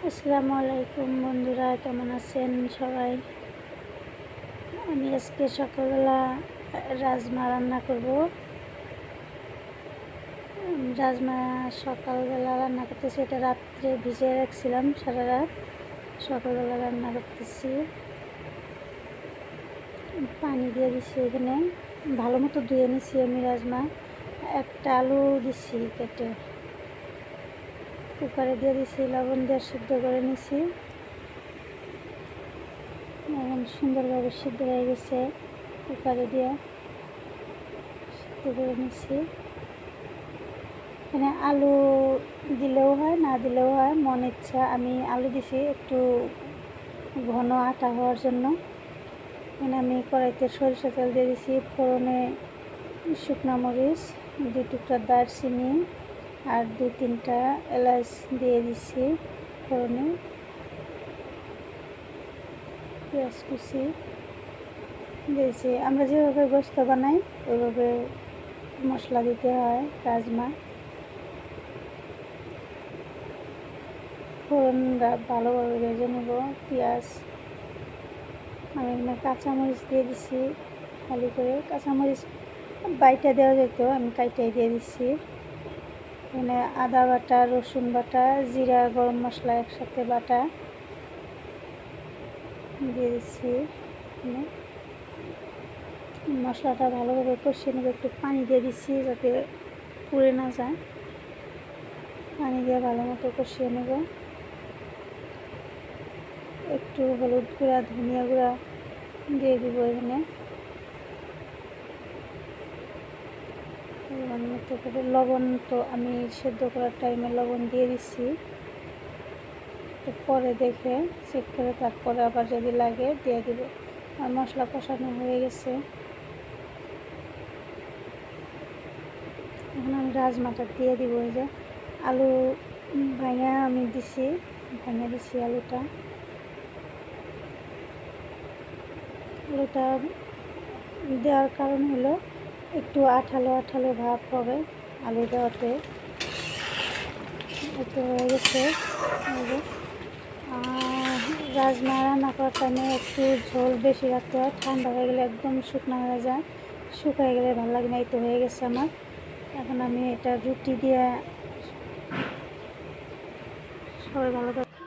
আসসালামু আলাইকুম বন্ধুরা, কেমন আছেন সবাই? আমি আজকে সকালবেলা রাজমা রান্না করব। রাজমা সকালবেলা রান্না করতেছি, এটা রাত্রে ভিজিয়ে রাখছিলাম সারা রাত। সকালবেলা রান্না করতেছি, পানি দিয়ে দিচ্ছি। এখানে ভালো মতো ধুয়ে নিচ্ছি আমি রাজমা। একটা আলু দিচ্ছি কেটে, কুকারে দিয়ে দিচ্ছি, লবণ দিয়ে সিদ্ধ করে নিচ্ছি। এখন সুন্দরভাবে সিদ্ধ হয়ে গেছে, কুকারে দিয়ে সিদ্ধ করে নিচ্ছি। এখানে আলু দিলেও হয়, না দিলেও হয়, মন ইচ্ছা। আমি আলু দিছি একটু ঘন আটা হওয়ার জন্য। এখানে আমি কড়াইতে সরিষা তেল দিয়ে দিছি, ফোড়নে শুকনো মরিচ, 2 টুকরা দারচিনি আর 2-3টা এলাচ দিয়ে দিছি ফোড়নে। পেঁয়াজ কুচি দিয়েছি। আমরা যেভাবে গোস্ত বানাই ওইভাবে মশলা দিতে হয় রাজমা। ফোড়নটা ভালোভাবে ভেজে নেব। পেঁয়াজ, আমি এখানে কাঁচামরিচ দিয়ে দিছি খালি করে। কাঁচামরিচ বাইটা দেওয়া যেত, আমি কাইটাই দিয়ে দিচ্ছি। এখানে আদা বাটা, রসুন বাটা, জিরা, গরম মশলা একসাথে বাটা দিয়ে দিচ্ছি। মশলাটা ভালোভাবে কষিয়ে নেব। একটু পানি দিয়ে দিচ্ছি যাতে পুড়ে না যায়। পানি দিয়ে ভালো মতো কষিয়ে নেব। একটু হলুদ গুঁড়া, ধনিয়া গুঁড়া দিয়ে দিব এখানে। মতো করে লবণ তো আমি সেদ্ধ করার টাইমে লবণ দিয়ে দিচ্ছি, পরে দেখে চেক করে তারপরে আবার যদি লাগে দিয়ে দিব। আর মশলা কষানো হয়ে গেছে। এখন আমি রাজমাটা দিয়ে দিব। এই যে আলু ভাঙা আমি দিছি, আলুটা দেওয়ার কারণ হলো একটু আঠালো আঠালো ভাব হবে আলু দেওয়াতে। একটু হয়ে গেছে। আর রাজমা রান্না করার টাইমে একটু ঝোল বেশি রাখতে হয়, ঠান্ডা হয়ে গেলে একদম শুকনো হয়ে যায়, শুকিয়ে গেলে ভালো লাগে না। এই তো হয়ে গেছে আমার। এখন আমি এটা রুটি দিয়ে, সবাই ভালো